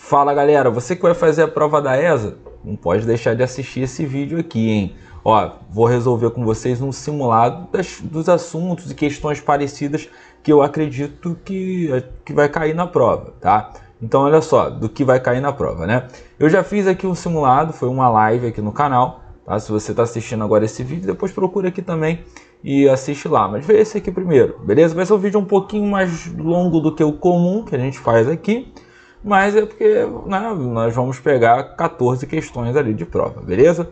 Fala galera, você que vai fazer a prova da ESA, não pode deixar de assistir esse vídeo aqui, hein? Ó, vou resolver com vocês um simulado dos assuntos e questões parecidas que eu acredito que vai cair na prova, tá? Então olha só, do que vai cair na prova, né? Eu já fiz aqui um simulado, foi uma live aqui no canal, tá? Se você está assistindo agora esse vídeo, depois procura aqui também e assiste lá. Mas vê esse aqui primeiro, beleza? Vai ser um vídeo um pouquinho mais longo do que o comum que a gente faz aqui. Mas é porque, né, nós vamos pegar 14 questões ali de prova, beleza?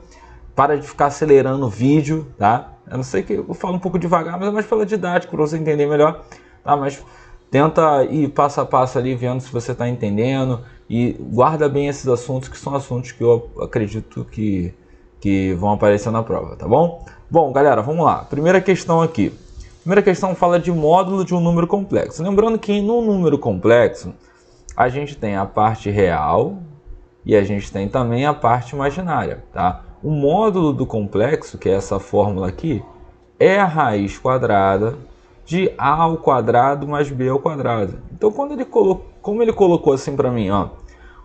Para de ficar acelerando o vídeo, tá? Eu não sei que eu falo um pouco devagar, mas é mais pela didática, para você entender melhor, tá? Mas tenta ir passo a passo ali, vendo se você está entendendo. E guarda bem esses assuntos, que são assuntos que eu acredito que vão aparecer na prova, tá bom? Bom, galera, vamos lá. Primeira questão aqui. Primeira questão fala de módulo de um número complexo. Lembrando que no número complexo, a gente tem a parte real e a gente tem também a parte imaginária, tá? O módulo do complexo, que é essa fórmula aqui, é a raiz quadrada de a ao quadrado mais b ao quadrado. Então, como ele colocou assim para mim, ó,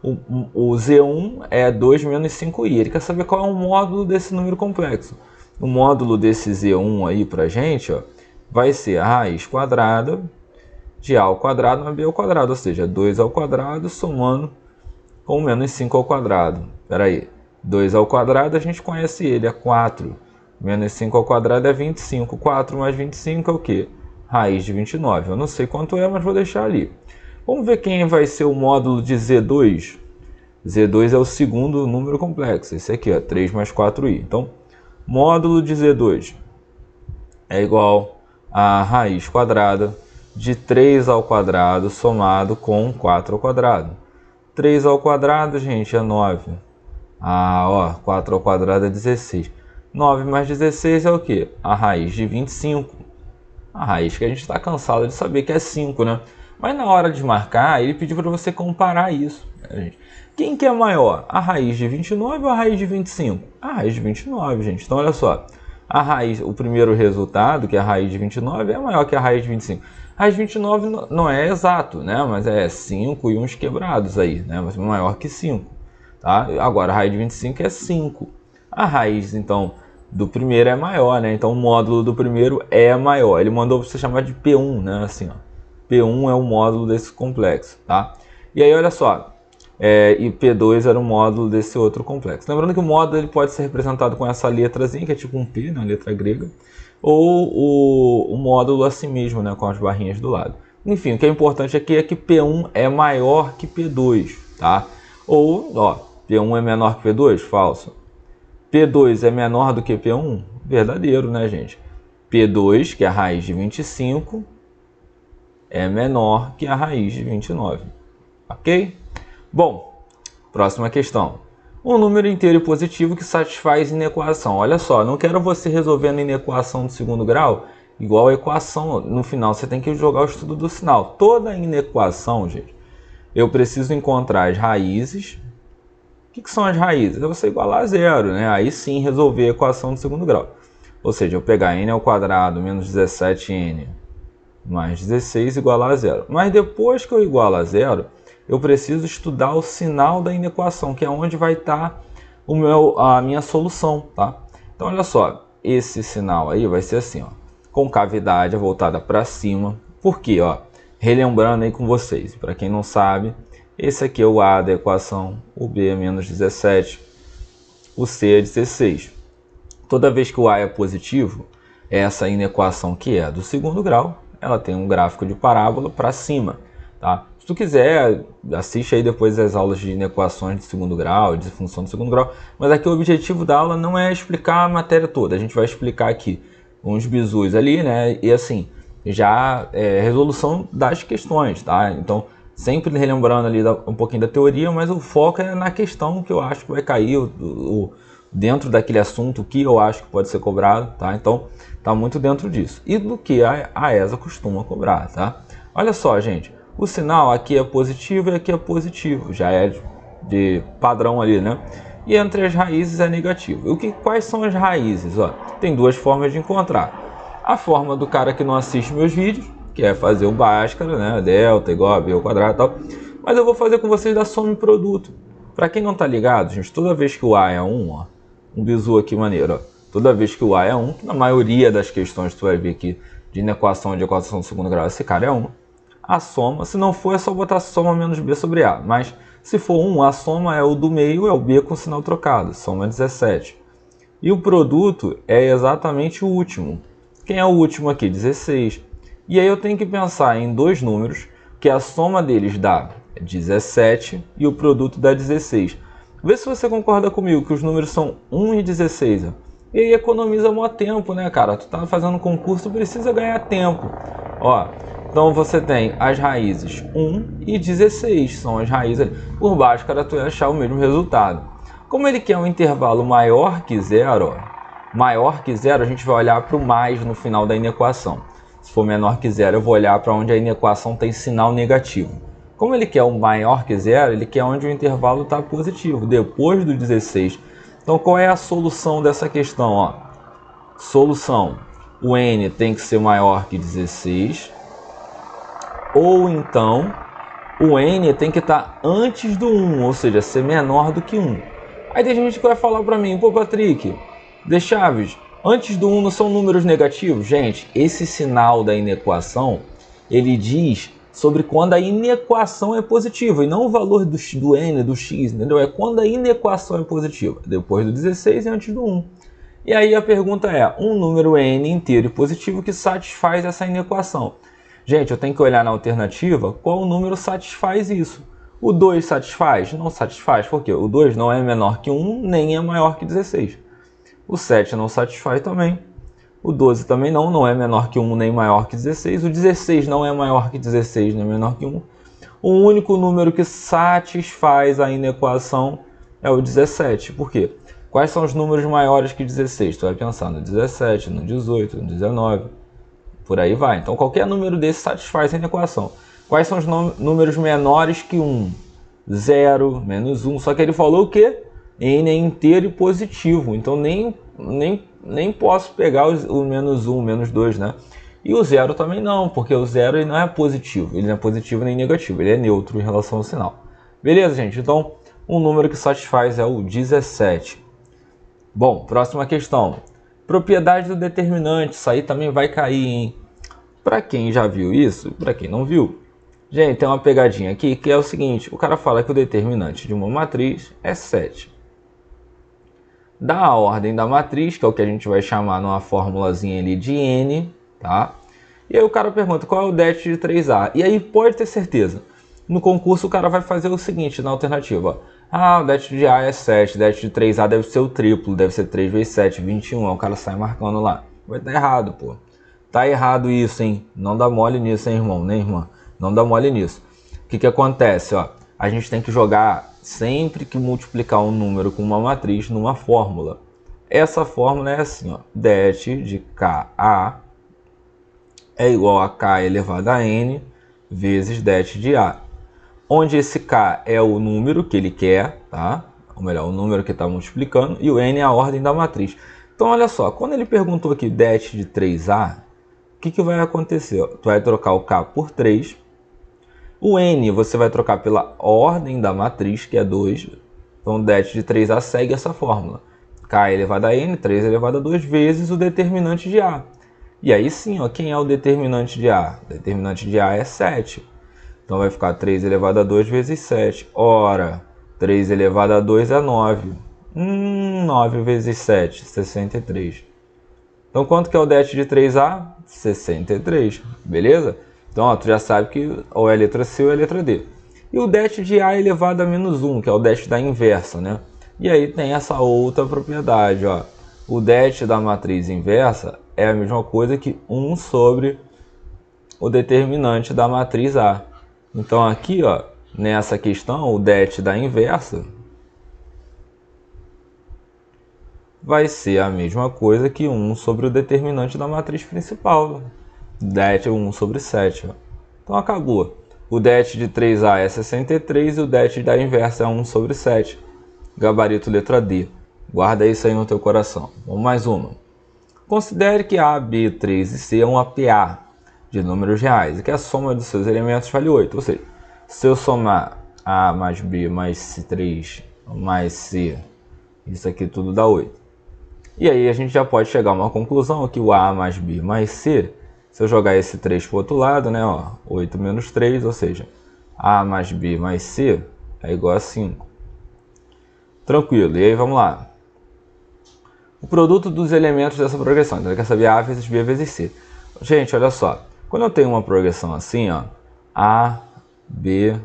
o Z1 é 2 menos 5i. Ele quer saber qual é o módulo desse número complexo. O módulo desse Z1 aí pra gente, ó, vai ser a raiz quadrada de a ao quadrado mais b ao quadrado, ou seja, 2 ao quadrado somando com menos 5 ao quadrado. Espera aí, 2 ao quadrado a gente conhece ele, é 4. Menos 5 ao quadrado é 25. 4 mais 25 é o quê? Raiz de 29. Eu não sei quanto é, mas vou deixar ali. Vamos ver quem vai ser o módulo de Z2. Z2 é o segundo número complexo. Esse aqui, ó, 3 mais 4i. Então, módulo de Z2 é igual a raiz quadrada de 3 ao quadrado somado com 4 ao quadrado. 3 ao quadrado, gente, é 9. Ah, ó, 4 ao quadrado é 16. 9 mais 16 é o quê? A raiz de 25. A raiz que a gente está cansado de saber que é 5, né? Mas na hora de marcar, ele pediu para você comparar isso, né, gente? Quem que é maior? A raiz de 29 ou a raiz de 25? A raiz de 29, gente. Então, olha só. A raiz, o primeiro resultado, que é a raiz de 29, é maior que a raiz de 25. A raiz de 29 não é exato, né? Mas é 5 e uns quebrados aí, né? Mas maior que 5, tá? Agora, a raiz de 25 é 5. A raiz, então, do primeiro é maior, né? Então, o módulo do primeiro é maior. Ele mandou você chamar de P1, né? Assim, ó. P1 é o módulo desse complexo, tá? E aí, olha só. E P2 era o módulo desse outro complexo. Lembrando que o módulo ele pode ser representado com essa letrazinha, que é tipo um P, né? Letra grega. Ou o módulo assim mesmo, né? Com as barrinhas do lado. Enfim, o que é importante aqui é que P1 é maior que P2, tá? Ou, ó, P1 é menor que P2? Falso. P2 é menor do que P1? Verdadeiro, né, gente? P2, que é a raiz de 25, é menor que a raiz de 29. Ok? Bom, próxima questão. Um número inteiro positivo que satisfaz inequação. Olha só, não quero você resolvendo inequação do segundo grau igual a equação. No final, você tem que jogar o estudo do sinal. Toda inequação, gente, eu preciso encontrar as raízes. O que são as raízes? É você igualar a zero, né? Aí sim resolver a equação do segundo grau. Ou seja, eu pegar n ao quadrado menos 17n mais 16 igualar a zero. Mas depois que eu igualo a zero, eu preciso estudar o sinal da inequação, que é onde vai estar a minha solução, tá? Então, olha só, esse sinal aí vai ser assim, ó, concavidade voltada para cima. Por quê? Ó, relembrando aí com vocês, para quem não sabe, esse aqui é o A da equação, o B é menos 17, o C é 16. Toda vez que o A é positivo, essa inequação que é do segundo grau, ela tem um gráfico de parábola para cima, tá? Se tu quiser, assiste aí depois as aulas de inequações de segundo grau, de função de segundo grau, mas aqui o objetivo da aula não é explicar a matéria toda, a gente vai explicar aqui uns bizus ali, né? E assim, já resolução das questões, tá? Então, sempre relembrando ali um pouquinho da teoria, mas o foco é na questão que eu acho que vai cair dentro daquele assunto que eu acho que pode ser cobrado, tá? Então, tá muito dentro disso. E do que a ESA costuma cobrar, tá? Olha só, gente, o sinal aqui é positivo e aqui é positivo, já é de padrão ali, né? E entre as raízes é negativo. Quais são as raízes? Ó, tem duas formas de encontrar. A forma do cara que não assiste meus vídeos, que é fazer o Bhaskara, né? Delta igual a b ao quadrado e tal. Mas eu vou fazer com vocês da soma e produto. Para quem não tá ligado, gente, toda vez que o A é 1, ó, um bizu aqui maneiro, ó, toda vez que o A é 1, que na maioria das questões tu vai ver aqui de inequação de equação do segundo grau, esse cara é 1, a soma, se não for é só botar soma menos B sobre A, mas se for 1, a soma é o do meio, é o B com sinal trocado, soma 17. E o produto é exatamente o último. Quem é o último aqui? 16. E aí eu tenho que pensar em dois números, que a soma deles dá 17 e o produto dá 16. Vê se você concorda comigo que os números são 1 e 16. Ó. E aí economiza maior tempo, né, cara? Tu tá fazendo concurso, precisa ganhar tempo. Ó, então você tem as raízes 1 e 16, são as raízes ali. Por baixo, cara, tu vai achar o mesmo resultado. Como ele quer um intervalo maior que zero, ó, maior que zero, a gente vai olhar para o mais no final da inequação. Se for menor que zero, eu vou olhar para onde a inequação tem sinal negativo. Como ele quer o maior que zero, ele quer onde o intervalo está positivo, depois do 16. Então, qual é a solução dessa questão? Ó? Solução, o n tem que ser maior que 16, ou então o n tem que estar antes do 1, ou seja, ser menor do que 1. Aí tem gente que vai falar para mim, pô Patrick, De Chaves, antes do 1 não são números negativos? Gente, esse sinal da inequação, ele diz sobre quando a inequação é positiva, e não o valor do n, do x, entendeu? É quando a inequação é positiva, depois do 16 e antes do 1. E aí a pergunta é, um número n inteiro e positivo que satisfaz essa inequação. Gente, eu tenho que olhar na alternativa qual número satisfaz isso. O 2 satisfaz? Não satisfaz, por quê? O 2 não é menor que 1, nem é maior que 16. O 7 não satisfaz também. O 12 também não é menor que 1, nem maior que 16. O 16 não é maior que 16, nem menor que 1. O único número que satisfaz a inequação é o 17. Por quê? Quais são os números maiores que 16? Tu vai pensar no 17, no 18, no 19, por aí vai. Então qualquer número desse satisfaz a inequação. Quais são os números menores que 1? 0, menos 1. Só que ele falou o quê? N é inteiro e positivo. Então nem posso pegar o menos 1, menos 2, né? E o 0 também não, porque o 0 ele não é positivo. Ele não é positivo nem negativo. Ele é neutro em relação ao sinal. Beleza, gente? Então, um número que satisfaz é o 17. Bom, próxima questão. Propriedade do determinante. Isso aí também vai cair, hein? Para quem já viu isso, para quem não viu, gente, tem uma pegadinha aqui que é o seguinte, o cara fala que o determinante de uma matriz é 7. Dá a ordem da matriz, que é o que a gente vai chamar numa formulazinha ali de n, tá? E aí o cara pergunta qual é o det de 3a. E aí pode ter certeza, no concurso o cara vai fazer o seguinte na alternativa. Ah, o det de a é 7, o det de 3a deve ser o triplo, deve ser 3 vezes 7, 21. Aí o cara sai marcando lá. Vai estar errado, pô. Tá errado isso, hein? Não dá mole nisso, hein, irmão? Nem irmã? Não dá mole nisso. O que acontece, ó? A gente tem que jogar sempre que multiplicar um número com uma matriz numa fórmula. Essa fórmula é assim, ó. Det de Ka é igual a K elevado a N vezes det de A. Onde esse K é o número que ele quer, tá? Ou melhor, o número que está multiplicando, e o N é a ordem da matriz. Então, olha só, quando ele perguntou aqui det de 3A, o que vai acontecer? Tu vai trocar o K por 3. O N você vai trocar pela ordem da matriz, que é 2. Então, det de 3A segue essa fórmula. K elevado a N, 3 elevado a 2, vezes o determinante de A. E aí sim, ó, quem é o determinante de A? O determinante de A é 7. Então, vai ficar 3 elevado a 2 vezes 7. Ora, 3 elevado a 2 é 9. 9 vezes 7, 63. Então, quanto que é o det de 3A? 63, beleza? Então, ó, tu já sabe que ou é a letra C ou é a letra D. E o det de A elevado a menos 1, que é o det da inversa, né? E aí tem essa outra propriedade, ó. O det da matriz inversa é a mesma coisa que 1 sobre o determinante da matriz A. Então, aqui, ó, nessa questão, o det da inversa vai ser a mesma coisa que 1 sobre o determinante da matriz principal. Det 1 sobre 7. Ó. Então acabou. O det de 3A é 63 e o det da inversa é 1 sobre 7. Gabarito letra D. Guarda isso aí no teu coração. Vamos mais uma. Considere que A, B, 3 e C é um APA de números reais e que a soma dos seus elementos vale 8. Ou seja, se eu somar A mais B mais 3 mais C, isso aqui tudo dá 8. E aí a gente já pode chegar a uma conclusão que o A mais B mais C, se eu jogar esse 3 para o outro lado, né, ó, 8 menos 3, ou seja, A mais B mais C é igual a 5. Tranquilo, e aí vamos lá. O produto dos elementos dessa progressão, então ele quer saber A vezes B vezes C. Gente, olha só, quando eu tenho uma progressão assim, ó, A, B,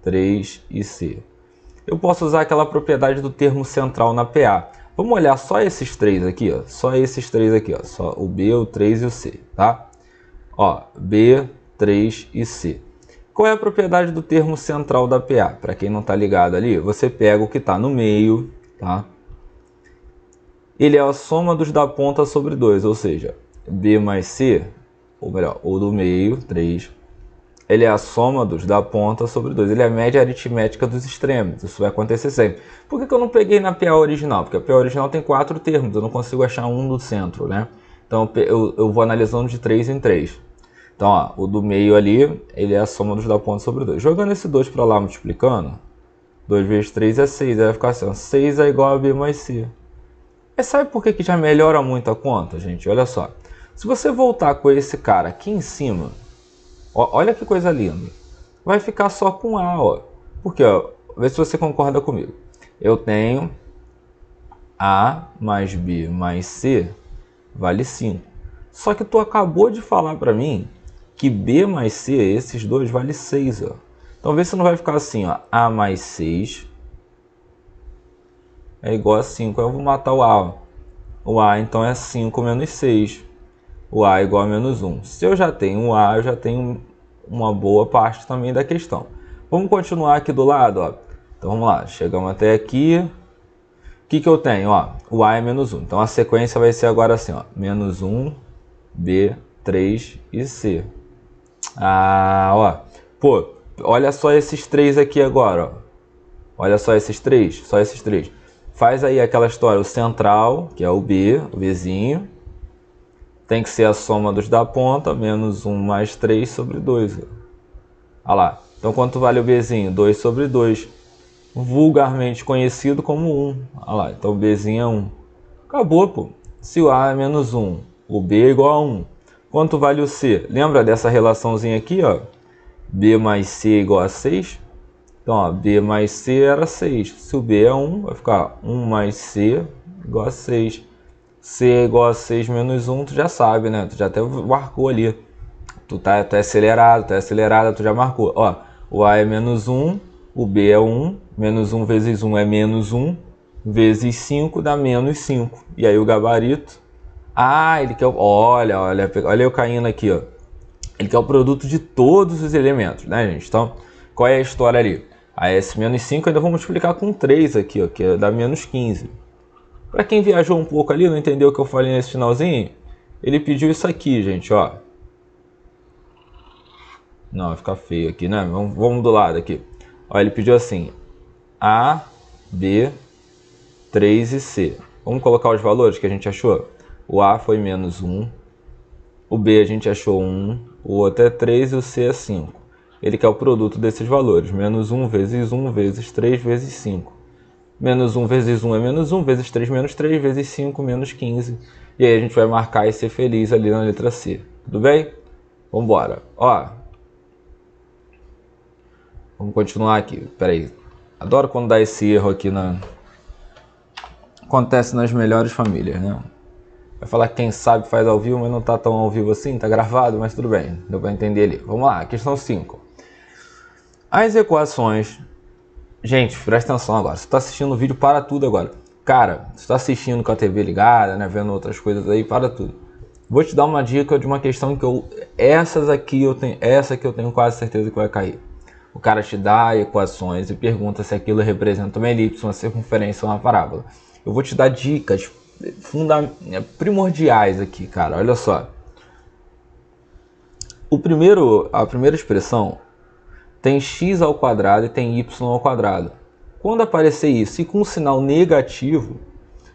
3 e C, eu posso usar aquela propriedade do termo central na PA. Vamos olhar só esses três aqui, ó, só esses três aqui, ó, só o B, o 3 e o C, tá? Ó, B, 3 e C. Qual é a propriedade do termo central da PA? Para quem não está ligado ali, você pega o que está no meio, tá? Ele é a soma dos da ponta sobre 2, ou seja, B mais C, ou melhor, o do meio, 3, ele é a soma dos da ponta sobre 2. Ele é a média aritmética dos extremos. Isso vai acontecer sempre. Por que eu não peguei na PA original? Porque a PA original tem 4 termos. Eu não consigo achar um do centro, né? Então eu vou analisando de 3 em 3. Então, ó, o do meio ali, ele é a soma dos da ponta sobre 2. Jogando esse 2 para lá, multiplicando, 2 vezes 3 é 6. Aí vai ficar assim, ó, 6 é igual a B mais C. Mas sabe por que já melhora muito a conta, gente? Olha só. Se você voltar com esse cara aqui em cima, olha que coisa linda. Vai ficar só com A, ó. Porque, ó, vê se você concorda comigo. Eu tenho A mais B mais C vale 5. Só que tu acabou de falar para mim que B mais C, esses dois, vale 6, ó. Então vê se não vai ficar assim, ó. A mais 6 é igual a 5. Eu vou matar o A, ó. O A então é 5 menos 6. O A é igual a menos 1. Se eu já tenho um A, eu já tenho uma boa parte também da questão. Vamos continuar aqui do lado, ó. Então vamos lá, chegamos até aqui. O que eu tenho? Ó, o A é menos 1. Então a sequência vai ser agora assim, ó. Menos 1, B, 3 e C. Ah, ó. Pô, olha só esses três aqui agora, ó. Olha só esses três, só esses três. Faz aí aquela história, o central, que é o B, o Bzinho. Tem que ser a soma dos da ponta, menos 1 mais 3 sobre 2. Olha lá. Então, quanto vale o Bzinho? 2 sobre 2. Vulgarmente conhecido como 1. Olha lá. Então, o Bzinho é 1. Acabou, pô. Se o A é menos 1, o B é igual a 1. Quanto vale o C? Lembra dessa relaçãozinha aqui, ó? B mais C é igual a 6. Então, ó, B mais C era 6. Se o B é 1, vai ficar 1 mais C igual a 6. C é igual a 6 menos 1, tu já sabe, né? Tu já até marcou ali. Tu é acelerado, tu já marcou. Ó, o A é menos 1, o B é 1, menos 1 vezes 1 é menos 1, vezes 5 dá menos 5. E aí o gabarito... Ah, ele quer... Olha eu caindo aqui, ó. Ele quer o produto de todos os elementos, né, gente? Então, qual é a história ali? A S menos 5 ainda vou multiplicar com 3 aqui, ó, que dá menos 15. Para quem viajou um pouco ali, não entendeu o que eu falei nesse finalzinho, ele pediu isso aqui, gente, ó. Não, vai ficar feio aqui, né? Vamos do lado aqui. Ó, ele pediu assim, A, B, 3 e C. Vamos colocar os valores que a gente achou? O A foi menos 1, o B a gente achou 1, o outro é 3 e o C é 5. Ele quer o produto desses valores, menos 1 vezes 1 vezes 3 vezes 5. Menos 1 vezes 1 é menos 1, vezes 3 menos 3, vezes 5 menos 15. E aí a gente vai marcar e ser feliz ali na letra C. Tudo bem? Vamos embora. Ó, vamos continuar aqui. Pera aí. Adoro quando dá esse erro aqui na... Acontece nas melhores famílias, né? Vai falar que quem sabe faz ao vivo, mas não tá tão ao vivo assim, tá gravado, mas tudo bem. Deu pra entender ali. Vamos lá, questão 5. As equações... Gente, presta atenção agora. Se você tá assistindo o vídeo, para tudo agora. Cara, se você tá assistindo com a TV ligada, né, vendo outras coisas aí, para tudo. Vou te dar uma dica de uma questão que essa aqui eu tenho quase certeza que vai cair. O cara te dá equações e pergunta se aquilo representa uma elipse, uma circunferência ou uma parábola. Eu vou te dar dicas primordiais aqui, cara. Olha só. A primeira expressão tem x ao quadrado e tem y ao quadrado. Quando aparecer isso e com um sinal negativo,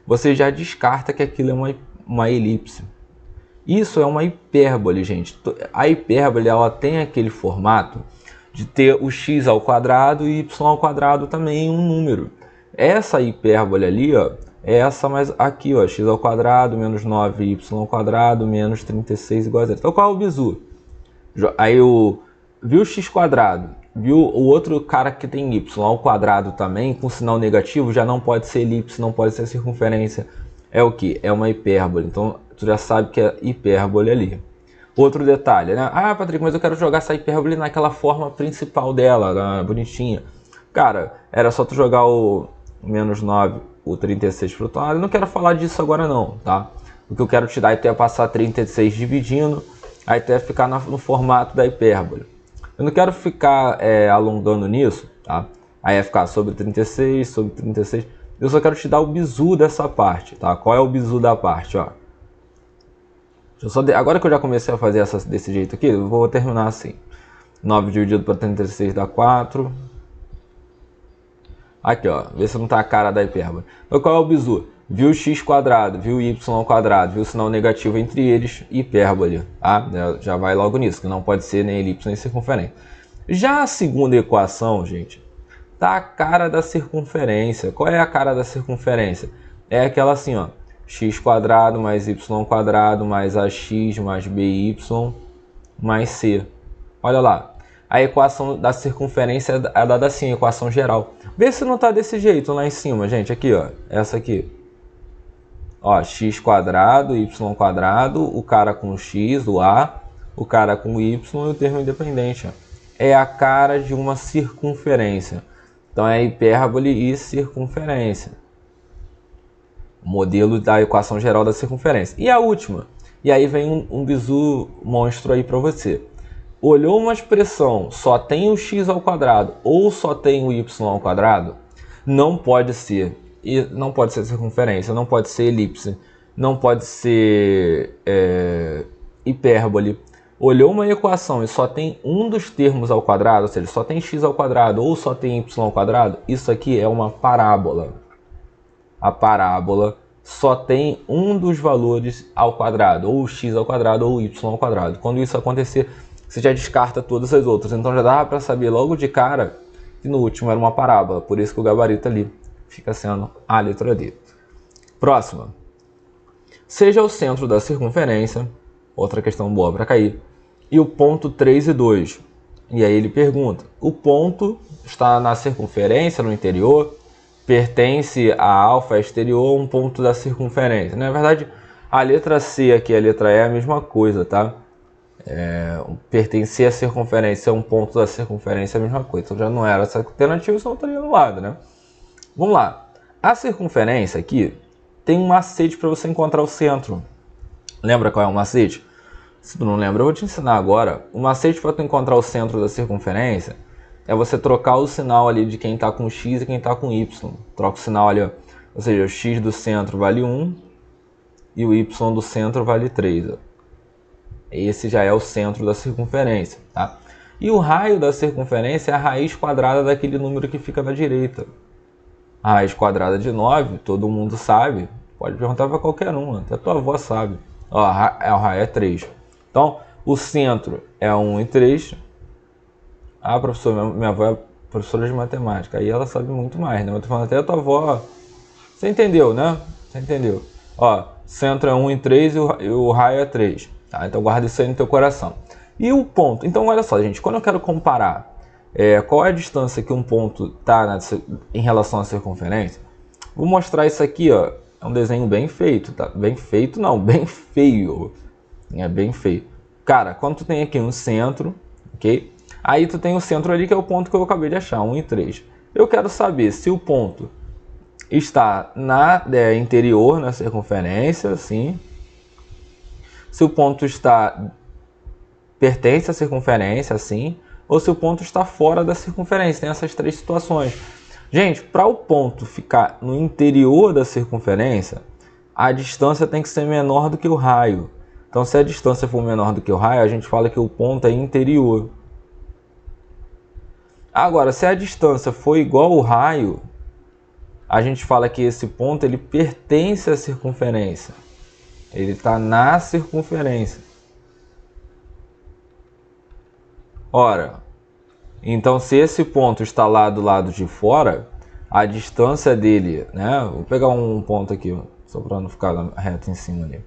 você já descarta que aquilo é uma elipse. Isso é uma hipérbole, gente. A hipérbole ela tem aquele formato de ter o x ao quadrado e y ao quadrado também um número. Essa hipérbole ali, ó, é essa, mas aqui, ó, x ao quadrado menos 9y ao quadrado menos 36 igual a zero. Então qual é o bizu? Aí viu o x quadrado, viu o outro cara que tem y ao quadrado também, com sinal negativo, já não pode ser elipse, não pode ser circunferência. É o que? É uma hipérbole. Então tu já sabe que é hipérbole ali. Outro detalhe, né? Ah, Patrick, mas eu quero jogar essa hipérbole naquela forma principal dela, bonitinha. Cara, era só tu jogar o menos 9, o 36 para outro lado. Eu não quero falar disso agora não, tá? O que eu quero te dar é tu ia passar 36 dividindo, aí tu ia ficar no formato da hipérbole. Eu não quero ficar alongando nisso, tá? Aí ia ficar sobre 36, sobre 36. Eu só quero te dar o bizu dessa parte, tá? Qual é o bizu da parte, ó? Agora que eu já comecei a fazer desse jeito aqui, eu vou terminar assim. 9 dividido por 36 dá 4. Aqui, ó. Vê se não tá a cara da hipérbole. Então qual é o bizu? Viu x quadrado, viu y ao quadrado, viu o sinal negativo entre eles, hipérbole. Tá? Já vai logo nisso, que não pode ser nem elipse nem circunferência. Já a segunda equação, gente, tá a cara da circunferência. Qual é a cara da circunferência? É aquela assim, ó. X quadrado mais y quadrado mais ax mais by mais c. Olha lá. A equação da circunferência é dada assim, a equação geral. Vê se não está desse jeito lá em cima, gente. Aqui, ó. Essa aqui. Ó, x quadrado, y quadrado, o cara com x, o a, o cara com y e o termo independente. Ó. É a cara de uma circunferência. Então é hipérbole e circunferência. Modelo da equação geral da circunferência. E a última. E aí vem um bizu monstro aí para você. Olhou uma expressão, só tem o x ao quadrado ou só tem o y ao quadrado, não pode ser. E não pode ser circunferência, não pode ser elipse, não pode ser hipérbole. Olhou uma equação e só tem um dos termos ao quadrado, ou seja, só tem x ao quadrado ou só tem y ao quadrado, isso aqui é uma parábola. A parábola só tem um dos valores ao quadrado, ou x ao quadrado ou y ao quadrado. Quando isso acontecer, você já descarta todas as outras. Então já dá para saber logo de cara que no último era uma parábola. Por isso que o gabarito ali fica sendo a letra D. Próxima. Seja o centro da circunferência, outra questão boa para cair, e o ponto 3 e 2. E aí ele pergunta, o ponto está na circunferência, no interior, pertence a alfa exterior ou um ponto da circunferência. Na verdade, a letra C aqui e a letra E é a mesma coisa, tá? Pertencer à circunferência a um ponto da circunferência é a mesma coisa. Então já não era essa alternativa, só estaria no lado, né? Vamos lá. A circunferência aqui tem um macete para você encontrar o centro. Lembra qual é o macete? Se tu não lembra, eu vou te ensinar agora. O macete para tu encontrar o centro da circunferência é você trocar o sinal ali de quem está com x e quem está com y. Troca o sinal ali, ó. Ou seja, o x do centro vale 1 e o y do centro vale 3. Ó. Esse já é o centro da circunferência, tá? E o raio da circunferência é a raiz quadrada daquele número que fica na direita. A raiz quadrada de 9, todo mundo sabe. Pode perguntar para qualquer um, até a tua avó sabe. Ó, o raio é 3. Então, o centro é 1 e 3. Ah, professor, minha avó é professora de matemática. Aí ela sabe muito mais, né? Eu tô falando até a tua avó. Você entendeu, né? Você entendeu. Ó, centro é 1 e 3 e o raio é 3. Tá? Então guarda isso aí no teu coração. E o ponto? Então olha só, gente. Quando eu quero comparar qual é a distância que um ponto está em relação à circunferência, vou mostrar isso aqui, ó. É um desenho bem feito, tá? Bem feito não, bem feio. É bem feio. Cara, quando tu tem aqui um centro, ok? Aí tu tem o centro ali que é o ponto que eu acabei de achar, 1 e 3. Eu quero saber se o ponto está na interior, na circunferência, assim. Se o ponto pertence à circunferência, assim. Ou se o ponto está fora da circunferência. Tem essas três situações. Gente, para o ponto ficar no interior da circunferência, a distância tem que ser menor do que o raio. Então, se a distância for menor do que o raio, a gente fala que o ponto é interior. Agora, se a distância for igual ao raio, a gente fala que esse ponto ele pertence à circunferência. Ele está na circunferência. Ora, Então, se esse ponto está lá do lado de fora, a distância dele, né? Vou pegar um ponto aqui, só para não ficar reto em cima ali.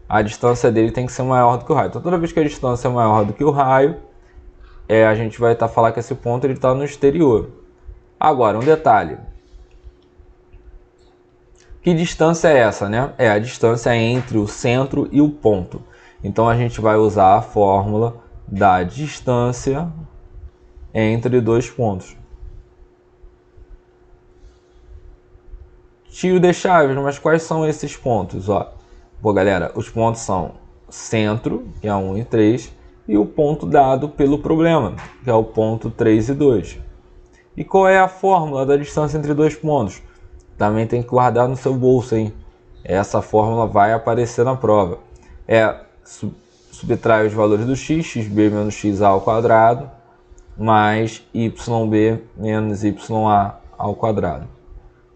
A distância dele tem que ser maior do que o raio. Então, toda vez que a distância é maior do que o raio, a gente vai falar que esse ponto está no exterior. Agora, um detalhe. Que distância é essa, né? É a distância entre o centro e o ponto. Então, a gente vai usar a fórmula da distância entre dois pontos. Tio de Chaves, mas quais são esses pontos? Ó, pô, galera, os pontos são centro, que é 1 e 3, e o ponto dado pelo problema, que é o ponto 3 e 2. E qual é a fórmula da distância entre dois pontos? Também tem que guardar no seu bolso, hein? Essa fórmula vai aparecer na prova. Subtrai os valores do x, xb menos xa ao quadrado, mais yb menos ya ao quadrado.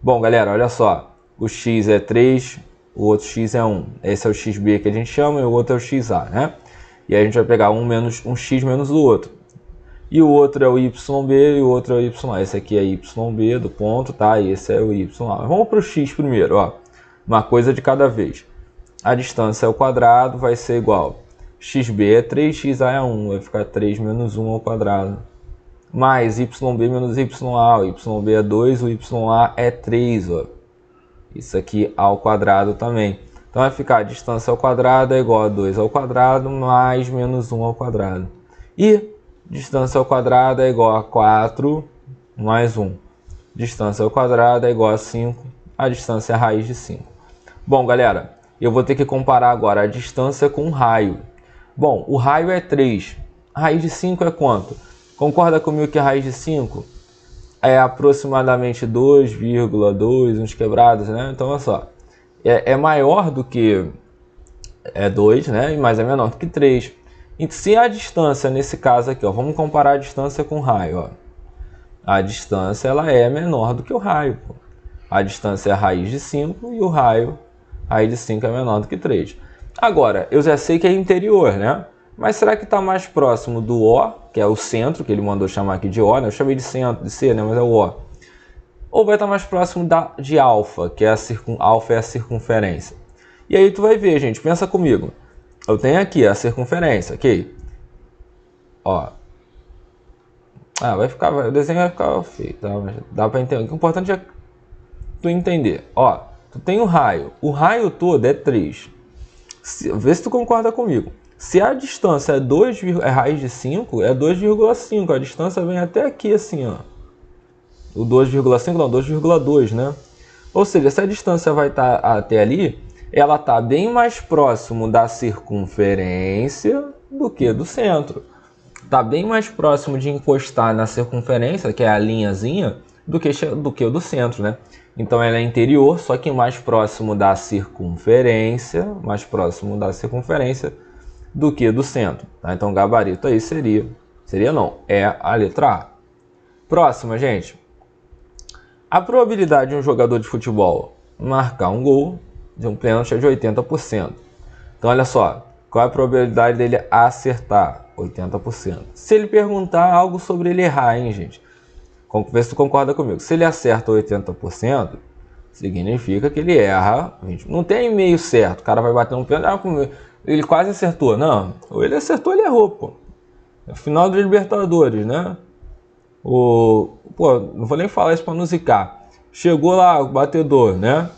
Bom, galera, olha só. O x é 3, o outro x é 1. Esse é o xb que a gente chama e o outro é o xa, né? E aí a gente vai pegar um x menos o outro. E o outro é o yb e o outro é o ya. Esse aqui é yb do ponto, tá? E esse é o ya. Vamos para o x primeiro, ó. Uma coisa de cada vez. A distância ao quadrado vai ser igual. Xb é 3, xa é 1. Vai ficar 3 menos 1 ao quadrado. Mais yb menos ya. O yb é 2, o ya é 3, ó. Isso aqui ao quadrado também. Então vai ficar a distância ao quadrado é igual a 2 ao quadrado mais menos 1 ao quadrado. E distância ao quadrado é igual a 4 mais 1. Distância ao quadrado é igual a 5. A distância é a raiz de 5. Bom, galera, eu vou ter que comparar agora a distância com o raio. Bom, o raio é 3. A raiz de 5 é quanto? Concorda comigo que a raiz de 5 é aproximadamente 2,2, uns quebrados, né? Então, olha só. É maior do que 2, né? Mas é menor do que 3. E se a distância, nesse caso aqui, ó, vamos comparar a distância com o raio, ó. A distância ela é menor do que o raio, pô. A distância é a raiz de 5 e o raio, a raiz de 5 é menor do que 3. Agora, eu já sei que é interior, né? Mas será que está mais próximo do O, que é o centro, que ele mandou chamar aqui de O, né? Eu chamei de centro, de C, né? Mas é o O. Ou vai estar mais próximo de alfa, que é alfa é a circunferência. E aí tu vai ver, gente, pensa comigo. Eu tenho aqui a circunferência, ok? Ó. O desenho vai ficar feio, tá? Mas dá para entender. O importante é tu entender. Ó, tu tem o raio. O raio todo é 3. Vê se tu concorda comigo. Se a distância é raiz de 5, é 2,5. A distância vem até aqui assim, ó. O 2,5 não, 2,2, né? Ou seja, se a distância vai estar até ali, ela está bem mais próximo da circunferência do que do centro. Está bem mais próximo de encostar na circunferência, que é a linhazinha, do que o do centro, né? Então ela é interior, só que mais próximo da circunferência, do que do centro. Tá? Então o gabarito aí seria não, é a letra A. Próxima, gente. A probabilidade de um jogador de futebol marcar um gol de um pênalti é de 80%. Então olha só, qual é a probabilidade dele acertar? 80%. Se ele perguntar algo sobre ele errar, hein, gente? Vê se tu concorda comigo. Se ele acerta 80%, significa que ele erra 20%. Não tem meio certo. O cara vai bater um pênalti, ele quase acertou. Não, ou ele acertou ou ele errou, pô. É final dos Libertadores, né? Pô, não vou nem falar isso pra não zicar. Chegou lá o batedor, né?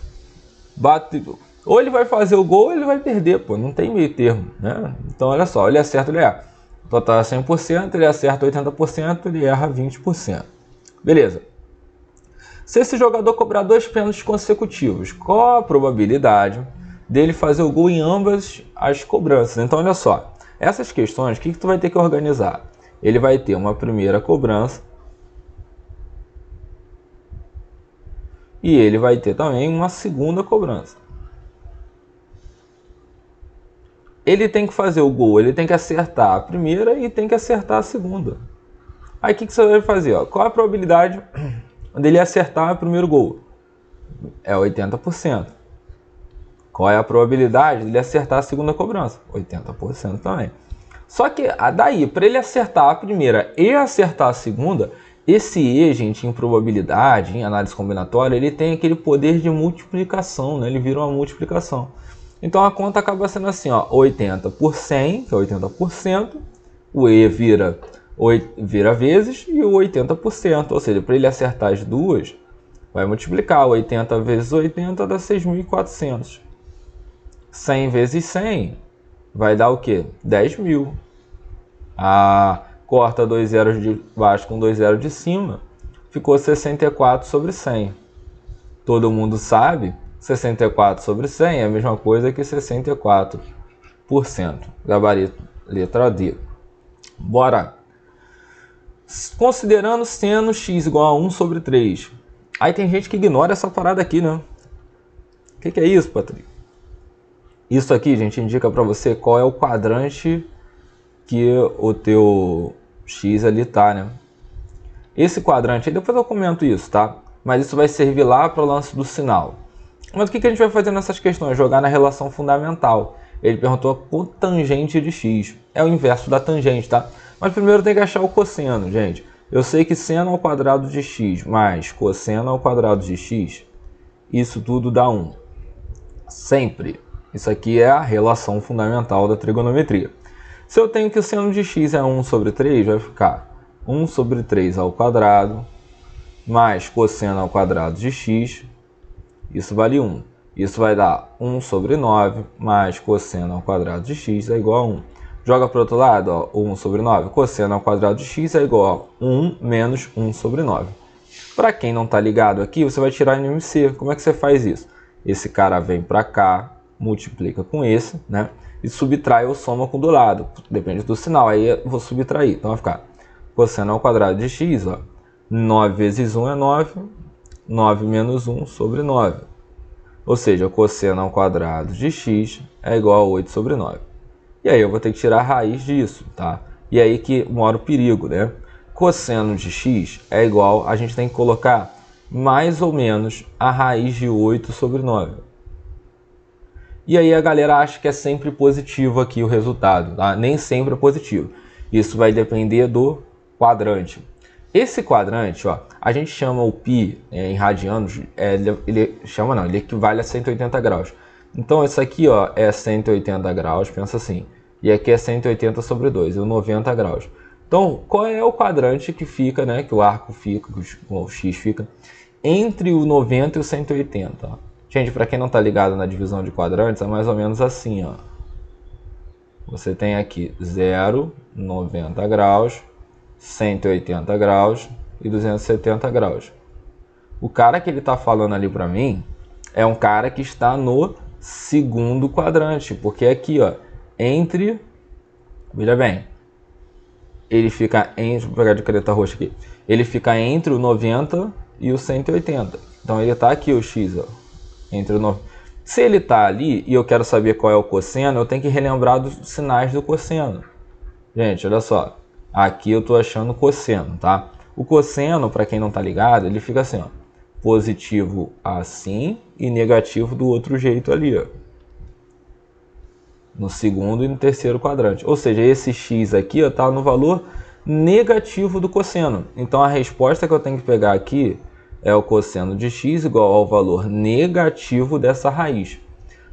Ou ele vai fazer o gol ou ele vai perder, pô. Não tem meio termo, né? Então, olha só. Ele acerta, ele erra. O total é 100%, ele acerta 80%, ele erra 20%. Beleza. Se esse jogador cobrar 2 pênaltis consecutivos, qual a probabilidade dele fazer o gol em ambas as cobranças? Então, olha só. Essas questões, o que tu vai ter que organizar? Ele vai ter uma primeira cobrança e ele vai ter também uma segunda cobrança. Ele tem que fazer o gol, ele tem que acertar a primeira e tem que acertar a segunda. Aí o que você vai fazer? Ó? Qual a probabilidade dele acertar o primeiro gol? É 80%. Qual é a probabilidade dele acertar a segunda cobrança? 80% também. Só que daí, para ele acertar a primeira e acertar a segunda, esse E, gente, em probabilidade, em análise combinatória, ele tem aquele poder de multiplicação, né? Ele vira uma multiplicação. Então a conta acaba sendo assim, ó, 80 por 100, que é 80%, o E vira vezes e o 80%, ou seja, para ele acertar as duas, vai multiplicar 80 vezes 80 dá 6.400. 100 vezes 100 vai dar o quê? 10.000. Corta 2 zeros de baixo com 2 zeros de cima, ficou 64 sobre 100. Todo mundo sabe, 64 sobre 100 é a mesma coisa que 64%. Gabarito, letra D. Bora! Considerando seno x igual a 1 sobre 3. Aí tem gente que ignora essa parada aqui, né? O que é isso, Patrick? Isso aqui, gente, indica para você qual é o quadrante que o teu x ali tá, né? Esse quadrante, depois eu comento isso, tá? Mas isso vai servir lá para o lance do sinal. Mas o que a gente vai fazer nessas questões? Jogar na relação fundamental. Ele perguntou a cotangente de x. É o inverso da tangente, tá? Mas primeiro tem que achar o cosseno, gente. Eu sei que seno ao quadrado de x mais cosseno ao quadrado de x, isso tudo dá 1. Sempre. Isso aqui é a relação fundamental da trigonometria. Se eu tenho que o seno de x é 1 sobre 3, vai ficar 1 sobre 3 ao quadrado mais cosseno ao quadrado de x, isso vale 1. Isso vai dar 1 sobre 9 mais cosseno ao quadrado de x é igual a 1. Joga para o outro lado, ó, 1 sobre 9. Cosseno ao quadrado de x é igual a 1 menos 1 sobre 9. Para quem não está ligado aqui, você vai tirar NMC. Como é que você faz isso? Esse cara vem para cá, multiplica com esse, né? E subtrai ou soma com o do lado. Depende do sinal, aí eu vou subtrair. Então vai ficar cosseno ao quadrado de x, ó. 9 vezes 1 é 9. 9 menos 1 sobre 9. Ou seja, cosseno ao quadrado de x é igual a 8 sobre 9. E aí eu vou ter que tirar a raiz disso, tá? E aí que mora o perigo, né? Cosseno de x é igual, a gente tem que colocar mais ou menos a raiz de 8 sobre 9. E aí a galera acha que é sempre positivo aqui o resultado, tá? Nem sempre é positivo. Isso vai depender do quadrante. Esse quadrante, ó, a gente chama o π em radianos, ele equivale a 180 graus. Então isso aqui, ó, é 180 graus, pensa assim. E aqui é 180 sobre 2, é 90 graus. Então, qual é o quadrante que fica, né, que o arco fica, que o x fica, entre o 90 e o 180? Ó. Gente, para quem não está ligado na divisão de quadrantes, é mais ou menos assim, ó. Você tem aqui 0, 90 graus, 180 graus e 270 graus. O cara que ele está falando ali para mim é um cara que está no segundo quadrante, porque aqui, ó, entre, veja bem, ele fica entre, vou pegar de caneta roxa aqui, ele fica entre o 90 e o 180. Então ele está aqui o x, ó, entre o 90. Se ele está ali e eu quero saber qual é o cosseno, eu tenho que relembrar dos sinais do cosseno. Gente, olha só. Aqui eu estou achando cosseno, tá? O cosseno, para quem não está ligado, ele fica assim, ó. Positivo assim e negativo do outro jeito ali, ó. No segundo e no terceiro quadrante. Ou seja, esse x aqui está no valor negativo do cosseno. Então a resposta que eu tenho que pegar aqui é o cosseno de x igual ao valor negativo dessa raiz.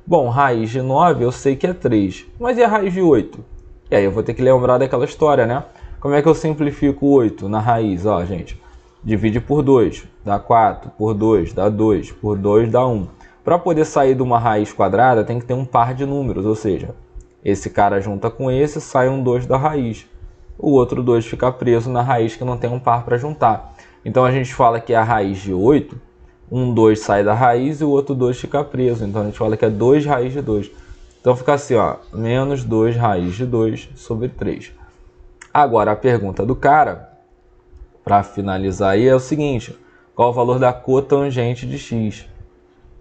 Bom, raiz de 9 eu sei que é 3, mas e a raiz de 8? E aí eu vou ter que lembrar daquela história, né? Como é que eu simplifico 8 na raiz? Ó, gente, divide por 2, dá 4, por 2, dá 2, por 2 dá 1. Para poder sair de uma raiz quadrada tem que ter um par de números, ou seja, esse cara junta com esse, sai um 2 da raiz. O outro 2 fica preso na raiz que não tem um par para juntar. Então a gente fala que é a raiz de 8, um 2 sai da raiz e o outro 2 fica preso. Então a gente fala que é 2 raiz de 2. Então fica assim, ó, menos 2 raiz de 2 sobre 3. Agora a pergunta do cara, para finalizar aí, é o seguinte: qual o valor da cotangente de x?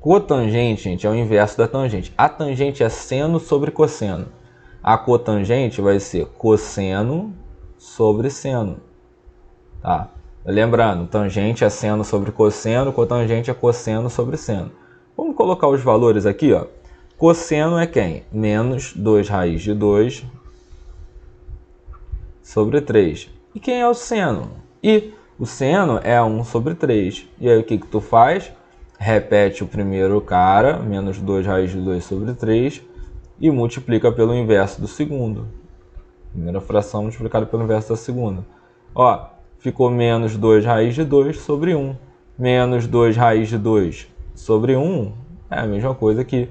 Cotangente, gente, é o inverso da tangente. A tangente é seno sobre cosseno. A cotangente vai ser cosseno sobre seno. Tá? Lembrando, tangente é seno sobre cosseno, cotangente é cosseno sobre seno. Vamos colocar os valores aqui, ó. Cosseno é quem? Menos 2 raiz de 2 sobre 3. E quem é o seno? E o seno é 1 sobre 3. E aí o que tu faz? Repete o primeiro cara, menos 2 raiz de 2 sobre 3, e multiplica pelo inverso do segundo. Primeira fração multiplicada pelo inverso da segunda. Ó, ficou menos 2 raiz de 2 sobre 1. Menos 2 raiz de 2 sobre 1 é a mesma coisa que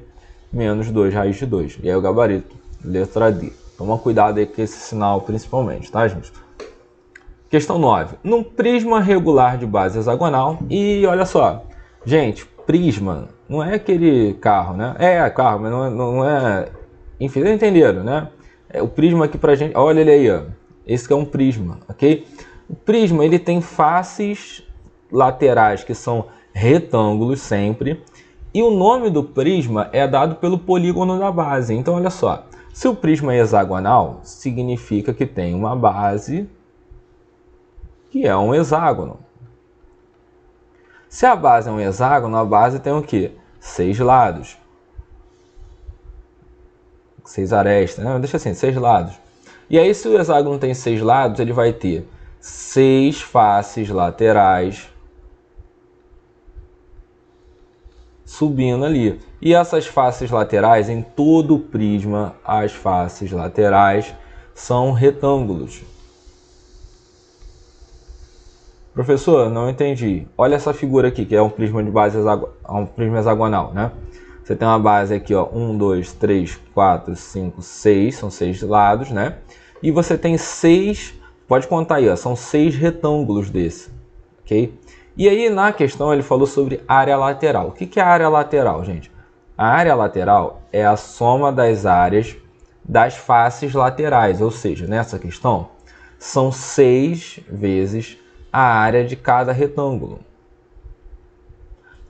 menos 2 raiz de 2. E aí o gabarito, letra D. Toma cuidado aí com esse sinal principalmente, tá, gente? Questão 9. Num prisma regular de base hexagonal, e olha só, gente, prisma não é aquele carro, né? É carro, mas não é... Enfim, vocês entenderam, né? O prisma aqui pra gente, olha ele aí, ó. Esse que é um prisma, ok? O prisma, ele tem faces laterais que são retângulos sempre, e o nome do prisma é dado pelo polígono da base. Então, olha só, se o prisma é hexagonal, significa que tem uma base que é um hexágono. Se a base é um hexágono, a base tem o quê? 6 lados. 6 arestas, né? Deixa assim, 6 lados. E aí, se o hexágono tem 6 lados, ele vai ter 6 faces laterais subindo ali. E essas faces laterais, em todo o prisma, as faces laterais são retângulos. Professor, não entendi. Olha essa figura aqui, que é um prisma de base um prisma hexagonal, né? Você tem uma base aqui, ó, 1, 2, 3, 4, 5, 6, são 6 lados, né? E você tem 6, pode contar aí, ó, são 6 retângulos desse, ok? E aí na questão ele falou sobre área lateral. O que é a área lateral, gente? A área lateral é a soma das áreas das faces laterais, ou seja, nessa questão, são 6 vezes a área de cada retângulo.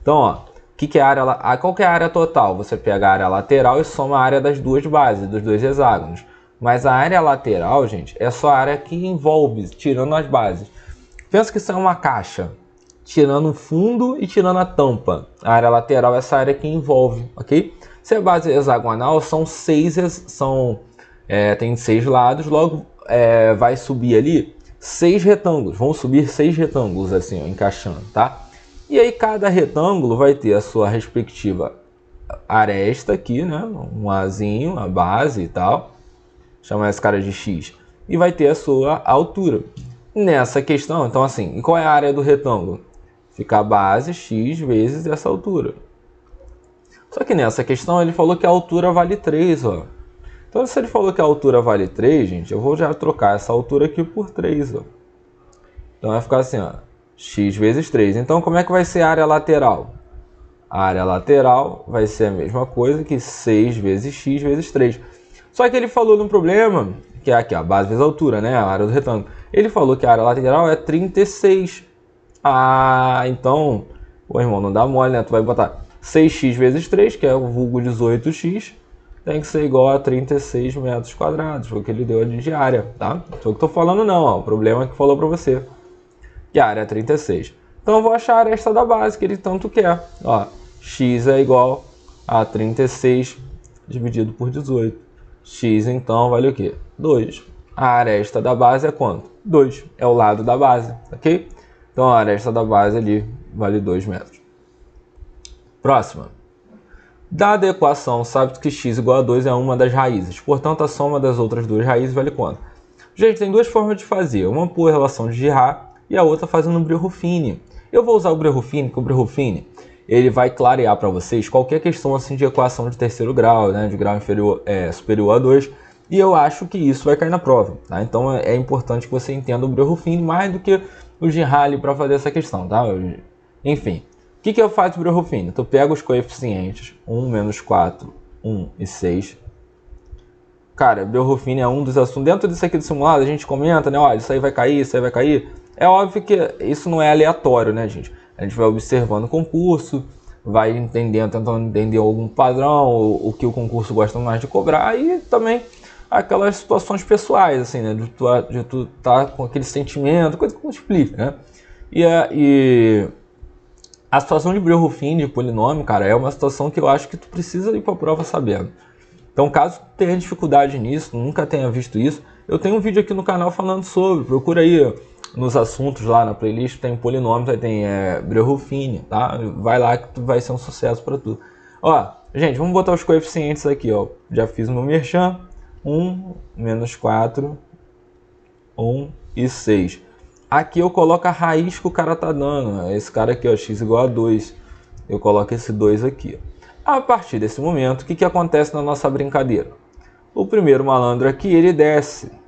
Então, ó, que é a área, qual que é a área total? Você pega a área lateral e soma a área das duas bases, dos dois hexágonos. Mas a área lateral, gente, é só a área que envolve, tirando as bases. Pensa que isso é uma caixa, tirando o fundo e tirando a tampa. A área lateral é essa área que envolve, ok? Se a base hexagonal, são 6, tem 6 lados, logo vai subir ali 6 retângulos. Vão subir 6 retângulos assim, ó, encaixando, tá? E aí cada retângulo vai ter a sua respectiva aresta aqui, né? Um azinho, a base e tal. Chama esse cara de X. E vai ter a sua altura. Nessa questão, então assim, e qual é a área do retângulo? Fica a base X vezes essa altura. Só que nessa questão ele falou que a altura vale 3, ó. Então se ele falou que a altura vale 3, gente, eu vou já trocar essa altura aqui por 3, ó. Então vai ficar assim, ó. X vezes 3. Então, como é que vai ser a área lateral? A área lateral vai ser a mesma coisa que 6 vezes x vezes 3. Só que ele falou num problema, que é aqui, a base vezes a altura, né? A área do retângulo. Ele falou que a área lateral é 36. Ah, então, pô, irmão, não dá mole, né? Tu vai botar 6x vezes 3, que é o vulgo 18x, tem que ser igual a 36 metros quadrados. Foi o que ele deu ali de área, tá? Não sou o que tô falando, não, ó. O problema é que falou para você. Que a área é 36. Então eu vou achar a aresta da base que ele tanto quer. Ó, x é igual a 36 dividido por 18. X então vale o quê? 2. A aresta da base é quanto? 2. É o lado da base, ok? Então a aresta da base ali vale 2 metros. Próxima. Dada a equação, sabe que x igual a 2 é uma das raízes. Portanto, a soma das outras duas raízes vale quanto? Gente, tem duas formas de fazer. Uma por relação de Girard e a outra fazendo o Breuer-Ruffini. Eu vou usar o Breuer-Ruffini, porque o Breuer-Ruffini ele vai clarear para vocês qualquer questão assim de equação de terceiro grau, né, de grau inferior, superior a 2, e eu acho que isso vai cair na prova, tá? Então é importante que você entenda o Breuer-Ruffini mais do que o Girard para fazer essa questão, tá? Enfim, o que eu faço o Breuer-Ruffini? Tu pega os coeficientes 1, menos 4, 1 e 6. Cara, Breuer-Ruffini é um dos assuntos. Dentro disso aqui do simulado, a gente comenta, né? Olha, isso aí vai cair, isso aí vai cair. É óbvio que isso não é aleatório, né, gente? A gente vai observando o concurso, vai entendendo, tentando entender algum padrão, o que o concurso gosta mais de cobrar, e também aquelas situações pessoais, assim, né? De tu tá com aquele sentimento, coisa que não explica, né? E a situação de Breuer-Ruffini, de polinômio, cara, é uma situação que eu acho que tu precisa ir para a prova sabendo. Então, caso tenha dificuldade nisso, nunca tenha visto isso, Eu tenho um vídeo aqui no canal falando sobre, procura aí nos assuntos lá na playlist, tem polinômios, aí tem Breuer-Ruffini, tá? Vai lá que vai ser um sucesso para tu. Ó, gente, vamos botar os coeficientes aqui, ó. Já fiz o meu merchan. 1, menos 4, 1 e 6. Aqui eu coloco a raiz que o cara tá dando. Esse cara aqui, ó, x igual a 2. Eu coloco esse 2 aqui. A partir desse momento, o que acontece na nossa brincadeira? O primeiro malandro aqui, ele desce.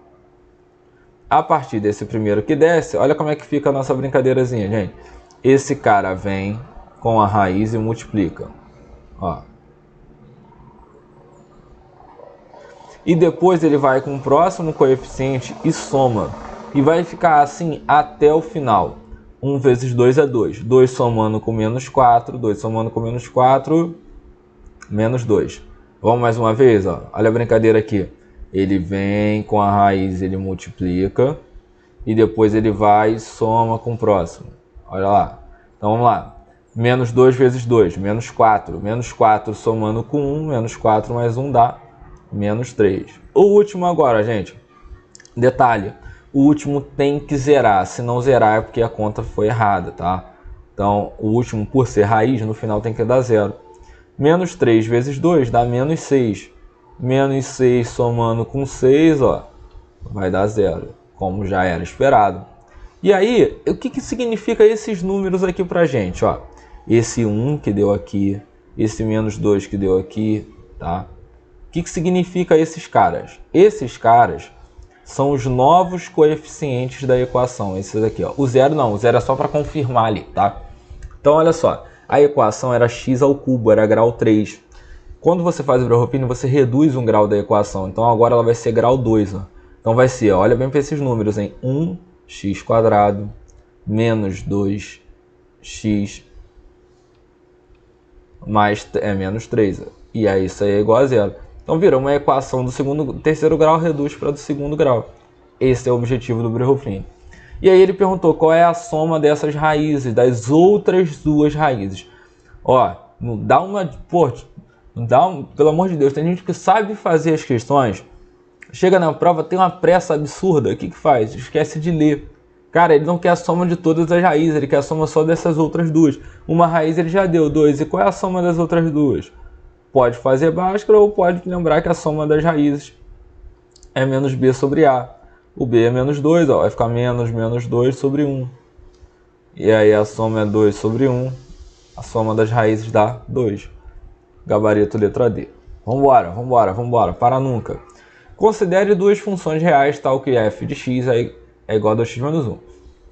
A partir desse primeiro que desce, olha como é que fica a nossa brincadeirazinha, gente. Esse cara vem com a raiz e multiplica. Ó. E depois ele vai com o próximo coeficiente e soma. E vai ficar assim até o final. 1 vezes 2 é 2. 2 somando com menos 4. 2 somando com menos 4. Menos 2. Vamos mais uma vez, ó. Olha a brincadeira aqui. Ele vem com a raiz, ele multiplica. E depois ele vai e soma com o próximo. Olha lá. Então vamos lá. Menos 2 vezes 2, menos 4. Menos 4 somando com 1. Menos 4 mais 1 dá menos 3. O último agora, gente. Detalhe. O último tem que zerar. Se não zerar é porque a conta foi errada, tá? Então, o último, por ser raiz, no final tem que dar 0. Menos 3 vezes 2 dá menos 6. Menos 6 somando com 6, ó, vai dar 0, como já era esperado. E aí, o que significa esses números aqui pra gente, ó? Esse 1 que deu aqui, esse menos 2 que deu aqui, tá? O que significa esses caras? Esses caras são os novos coeficientes da equação, esses aqui, ó. O 0 não, o 0 é só para confirmar ali, tá? Então, olha só, a equação era x ao cubo, era grau 3. Quando você faz o Breuer-Ruffini, você reduz um grau da equação. Então, agora ela vai ser grau 2, ó. Então, vai ser, ó, olha bem para esses números, hein? 1x² menos 2x mais menos 3. Ó. E aí, isso aí é igual a 0. Então, vira uma equação do terceiro grau, reduz para do segundo grau. Esse é o objetivo do Breuer-Ruffini. E aí ele perguntou qual é a soma dessas raízes, das outras duas raízes. Ó, não dá uma... Pô, não dá pelo amor de Deus, tem gente que sabe fazer as questões, chega na prova, tem uma pressa absurda, o que faz? Esquece de ler. Cara, ele não quer a soma de todas as raízes, ele quer a soma só dessas outras duas. Uma raiz ele já deu, 2. E qual é a soma das outras duas? Pode fazer Bhaskara ou pode lembrar que a soma das raízes é menos b sobre a. O b é menos 2, ó, vai ficar menos 2 sobre 1. E aí a soma é 2 sobre 1. A soma das raízes dá 2. Gabarito letra D. Vambora. Para nunca. Considere duas funções reais, tal que f de x é igual a 2x menos 1.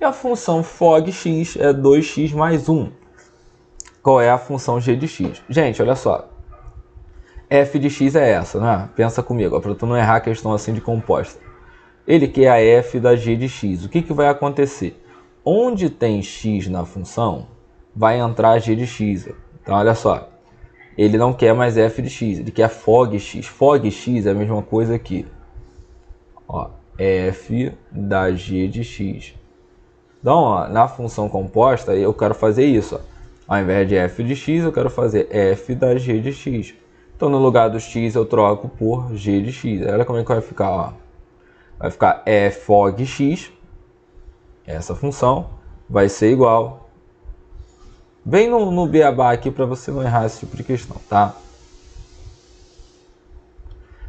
E a função fog(x) é 2x mais 1. Qual é a função g de x? Gente, olha só. F de x é essa, né? Pensa comigo, para tu não errar a questão assim de composta. Ele quer a f da g de x. O que vai acontecer? Onde tem x na função, vai entrar a g de x. Então, olha só. Ele não quer mais f de x, ele quer fog(x). Fog(x) é a mesma coisa aqui. Ó, f da g de x. Então, ó, na função composta, eu quero fazer isso. Ó. Ao invés de f de x, eu quero fazer f da g de x. Então, no lugar do x, eu troco por g de x. Olha como é que vai ficar. Ó. Vai ficar fog(x). Essa função vai ser igual. Vem no beabá aqui para você não errar esse tipo de questão, tá?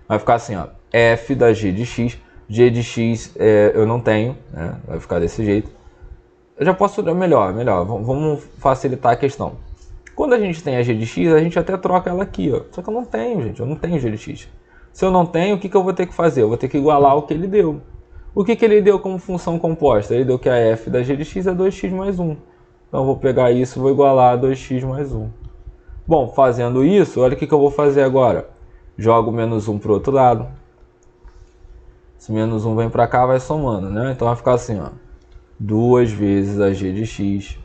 Vai ficar assim, ó. F da g de x. G de x eu não tenho, né? Vai ficar desse jeito. Eu já posso... Melhor. Vamos facilitar a questão. Quando a gente tem a g de x, a gente até troca ela aqui, ó. Só que eu não tenho, gente. Eu não tenho g de x. Se eu não tenho, o que eu vou ter que fazer? Eu vou ter que igualar o que ele deu. O que ele deu como função composta? Ele deu que a f da g de x é 2x mais 1. Então, eu vou pegar isso e vou igualar a 2x mais 1. Bom, fazendo isso, olha o que eu vou fazer agora. Jogo menos 1 para o outro lado. Esse menos 1 vem para cá, vai somando, né? Então, vai ficar assim, ó. 2 vezes a g de x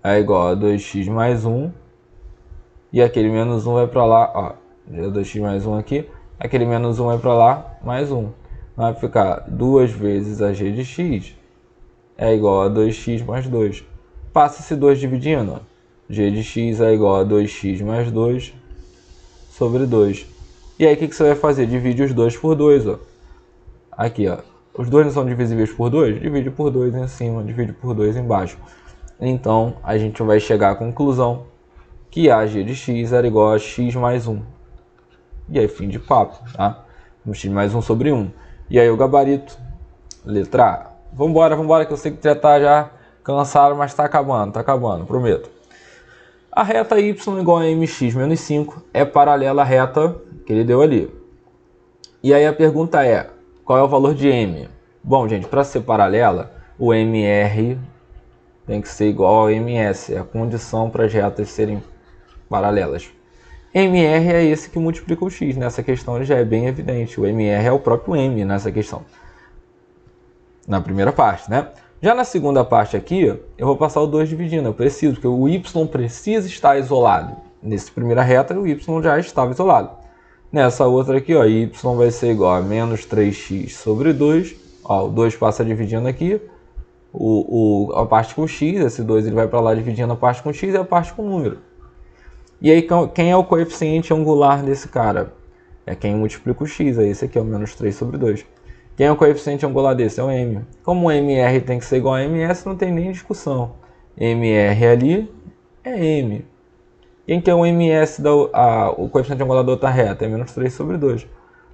é igual a 2x mais 1. E aquele menos 1 vai para lá, ó. 2x mais 1 aqui. Aquele menos 1 vai para lá, mais 1. Vai ficar 2 vezes a g de x é igual a 2x mais 2. Passa esse 2 dividindo. Ó. G de x é igual a 2x mais 2 sobre 2. E aí o que você vai fazer? Divide os dois por 2, ó. Aqui, ó. Os dois não são divisíveis por 2? Divide por 2 em cima, divide por 2 embaixo. Então, a gente vai chegar à conclusão que AG de x era igual a x mais 1. E aí, fim de papo, tá? X mais 1 sobre 1. E aí, o gabarito, letra A. Vambora, que eu sei que já tá já cansado, mas tá acabando, prometo. A reta y igual a mx menos 5 é paralela à reta que ele deu ali. E aí a pergunta é, qual é o valor de m? Bom, gente, para ser paralela, o mr tem que ser igual ao ms, é a condição para as retas serem paralelas. mr é esse que multiplica o x, nessa questão ele já é bem evidente, o mr é o próprio m nessa questão. Na primeira parte, né? Já na segunda parte aqui, eu vou passar o 2 dividindo, eu preciso, porque o y precisa estar isolado. Nessa primeira reta, o y já estava isolado. Nessa outra aqui, ó, y vai ser igual a menos 3x sobre 2. Ó, o 2 passa dividindo aqui. A parte com x, esse 2 ele vai para lá dividindo a parte com x e a parte com número. E aí, quem é o coeficiente angular desse cara? É quem multiplica o x, aí esse aqui é o menos 3 sobre 2. Quem é o coeficiente angular desse? É o m. Como o mr tem que ser igual a ms, não tem nem discussão. mr ali é m. Quem que é o ms, o coeficiente angular da outra reta? É menos 3 sobre 2.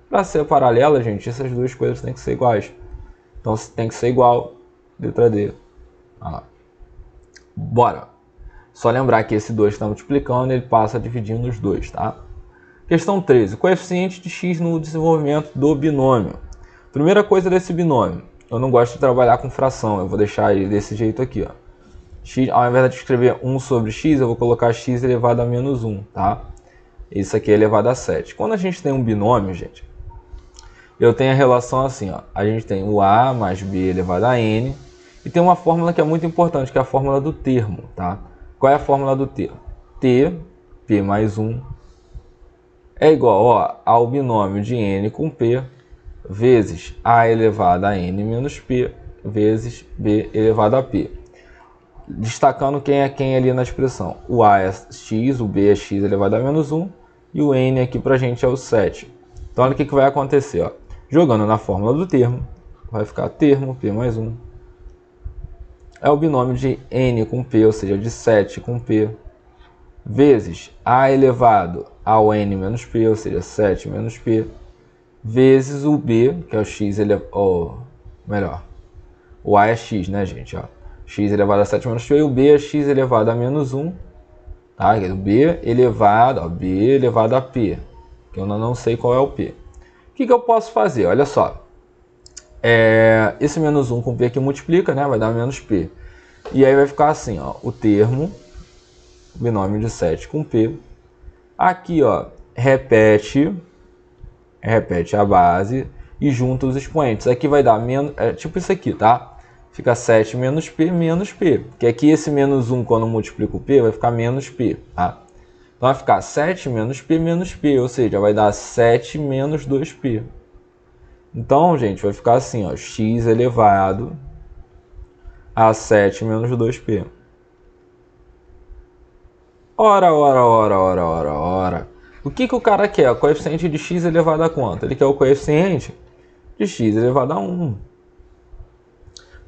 Para ser paralela, gente, essas duas coisas têm que ser iguais. Então, tem que ser igual, letra D. Bora. Só lembrar que esse 2 está multiplicando, ele passa dividindo os dois, tá? Questão 13. Coeficiente de x no desenvolvimento do binômio. Primeira coisa desse binômio, eu não gosto de trabalhar com fração, eu vou deixar ele desse jeito aqui, ó. X, ao invés de escrever 1 sobre x, eu vou colocar x elevado a menos 1, tá? Isso aqui é elevado a 7. Quando a gente tem um binômio, gente, eu tenho a relação assim, ó. A gente tem o a mais b elevado a n, e tem uma fórmula que é muito importante, que é a fórmula do termo, tá? Qual é a fórmula do termo? T, p mais 1, é igual, ó, ao binômio de n com p, vezes a elevado a n menos p, vezes b elevado a p. Destacando quem é quem ali na expressão. O a é x, o b é x elevado a menos 1, e o n aqui pra gente é o 7. Então olha o que vai acontecer, ó. Jogando na fórmula do termo, vai ficar termo, p mais 1. É o binômio de n com p, ou seja, de 7 com p, vezes a elevado ao n menos p, ou seja, 7 menos p, vezes o b, que é o x elevado, melhor, o a é x, né, gente, ó. X elevado a 7 menos p, e o b é x elevado a menos 1, tá? O b elevado, ó, b elevado a p, que eu não sei qual é o p. O que eu posso fazer? Olha só, esse menos 1 com p aqui multiplica, né, vai dar menos p. E aí vai ficar assim, ó, o termo, binômio de 7 com p. Aqui, ó, repete a base e junta os expoentes. Aqui vai dar menos, tipo isso aqui, tá? Fica 7 menos p, que aqui esse menos 1, quando multiplica o p, vai ficar menos p, tá? Então vai ficar 7 menos p, ou seja, vai dar 7 menos 2p. Então, gente, vai ficar assim, ó, x elevado a 7 menos 2p. Ora. O que o cara quer? O coeficiente de x elevado a quanto? Ele quer o coeficiente de x elevado a 1.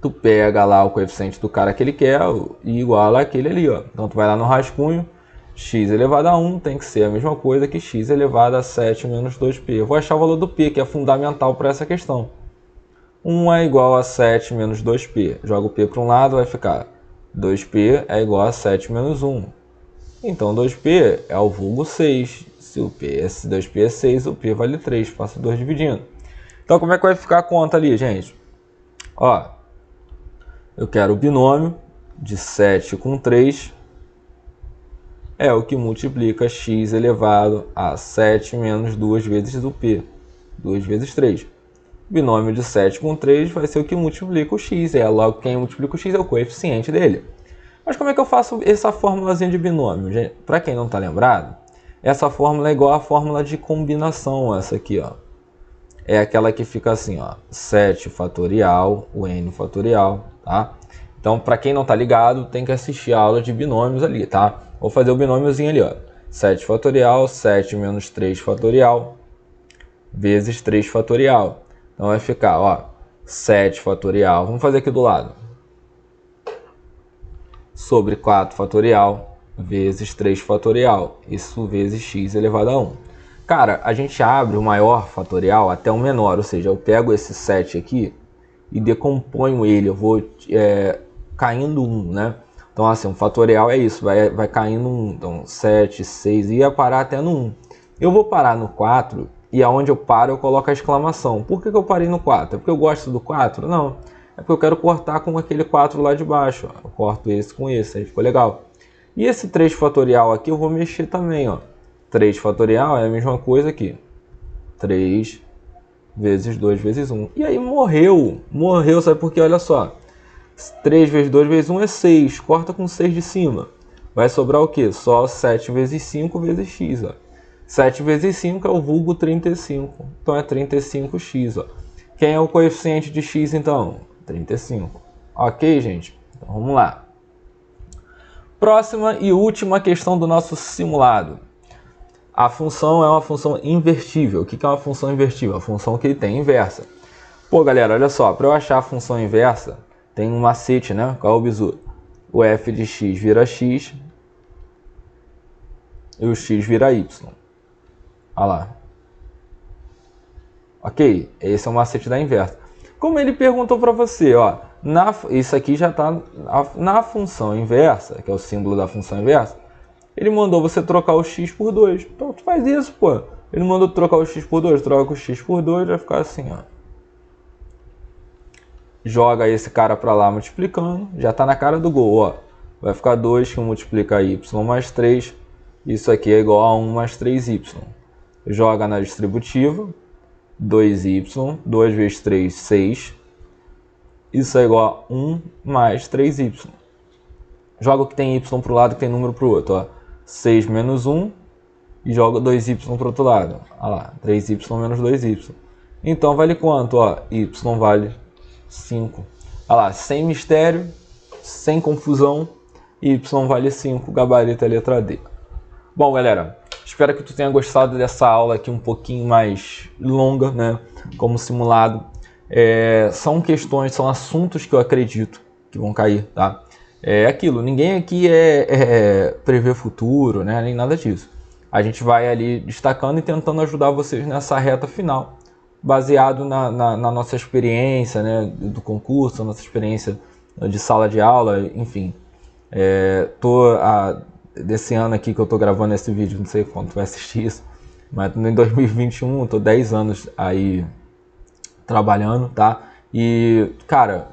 Tu pega lá o coeficiente do cara que ele quer e iguala aquele ali, ó. Então tu vai lá no rascunho, x elevado a 1 tem que ser a mesma coisa que x elevado a 7 menos 2p. Eu vou achar o valor do p, que é fundamental para essa questão. 1 é igual a 7 menos 2p. Joga o p para um lado, vai ficar 2p é igual a 7 menos 1. Então 2p é o vulgo 6. Se 2p é 6, o p vale 3. Passa 2 dividindo. Então como é que vai ficar a conta ali, gente? Ó, eu quero o binômio de 7 com 3. É o que multiplica x elevado a 7 menos 2 vezes o p. 2 vezes 3. O binômio de 7 com 3 vai ser o que multiplica o x. Logo, quem multiplica o x é o coeficiente dele. Mas como é que eu faço essa formulazinha de binômio? Para quem não está lembrado, essa fórmula é igual à fórmula de combinação. Essa aqui, ó. É aquela que fica assim, ó. 7 fatorial, o n fatorial, tá? Então, para quem não está ligado, tem que assistir a aula de binômios ali, tá? Vou fazer o binômiozinho ali, ó. 7 fatorial, 7 menos 3 fatorial. vezes 3 fatorial. Então vai ficar, ó, 7 fatorial. Vamos fazer aqui do lado. Sobre 4 fatorial vezes 3 fatorial. Isso vezes x elevado a 1. Cara, a gente abre o maior fatorial até o menor. Ou seja, eu pego esse 7 aqui e decomponho ele. Eu vou caindo 1, né? Então, assim, um fatorial é isso. Vai caindo 1. Então, 7, 6. Ia parar até no 1. Eu vou parar no 4. E aonde eu paro, eu coloco a exclamação. Por que eu parei no 4? É porque eu gosto do 4? Não. É porque eu quero cortar com aquele 4 lá de baixo. Ó. Eu corto esse com esse, aí ficou legal. E esse 3 fatorial aqui eu vou mexer também, ó. 3 fatorial é a mesma coisa aqui. 3 vezes 2 vezes 1. E aí morreu. Morreu, sabe por quê? Olha só. 3 vezes 2 vezes 1 é 6. Corta com 6 de cima. Vai sobrar o quê? Só 7 vezes 5 vezes x, ó. 7 vezes 5 é o vulgo 35. Então é 35x, ó. Quem é o coeficiente de x, então? 35. Ok, gente? Então vamos lá. Próxima e última questão do nosso simulado. A função é uma função invertível. O que é uma função invertível? A função que tem inversa. Pô, galera, olha só. Para eu achar a função inversa, tem um macete, né? Qual é o bizu? O f de x vira x e o x vira y. Olha lá. Ok? Esse é o macete da inversa. Como ele perguntou para você, ó, isso aqui já está na função inversa, que é o símbolo da função inversa, ele mandou você trocar o x por 2. Então tu faz isso, pô. Ele mandou trocar o x por 2, troca o x por 2, vai ficar assim, ó. Joga esse cara para lá multiplicando, já está na cara do gol, ó. Vai ficar 2 que multiplica y mais 3, isso aqui é igual a 1 mais 3y. Joga na distributiva, 2y, 2 vezes 3, 6. Isso é igual a 1 mais 3y. Joga o que tem y para o lado e que tem número para o outro. Ó. 6 menos 1 e joga 2y para o outro lado. Olha lá, 3y menos 2y. Então vale quanto? Ó, y vale 5. Olha lá, sem mistério, sem confusão, y vale 5, gabarito é a letra D. Bom, galera, espero que tu tenha gostado dessa aula aqui um pouquinho mais longa, né? Como simulado. São questões, são assuntos que eu acredito que vão cair, tá? É aquilo, ninguém aqui prever futuro, né? Nem nada disso. A gente vai ali destacando e tentando ajudar vocês nessa reta final, baseado na nossa experiência, né? Do concurso, nossa experiência de sala de aula, enfim. Desse ano aqui que eu tô gravando esse vídeo, não sei quando tu vai assistir isso, mas em 2021, eu tô 10 anos aí trabalhando, tá? E, cara,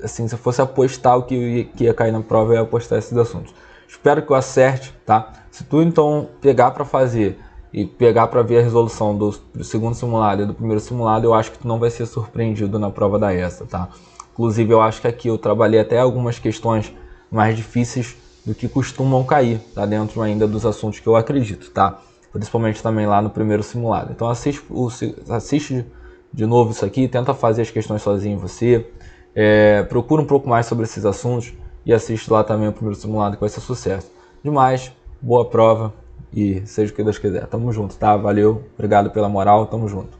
assim, se eu fosse apostar o que ia cair na prova, eu ia apostar esses assuntos. Espero que eu acerte, tá? Se tu, então, pegar para fazer e pegar para ver a resolução do segundo simulado e do primeiro simulado, eu acho que tu não vai ser surpreendido na prova da ESA, tá? Inclusive, eu acho que aqui eu trabalhei até algumas questões mais difíceis do que costumam cair, tá? Dentro ainda dos assuntos que eu acredito, tá? Principalmente também lá no primeiro simulado. Então assiste de novo isso aqui, tenta fazer as questões sozinho você, procura um pouco mais sobre esses assuntos e assiste lá também o primeiro simulado que vai ser sucesso. Demais, boa prova e seja o que Deus quiser. Tamo junto, tá? Valeu, obrigado pela moral, tamo junto.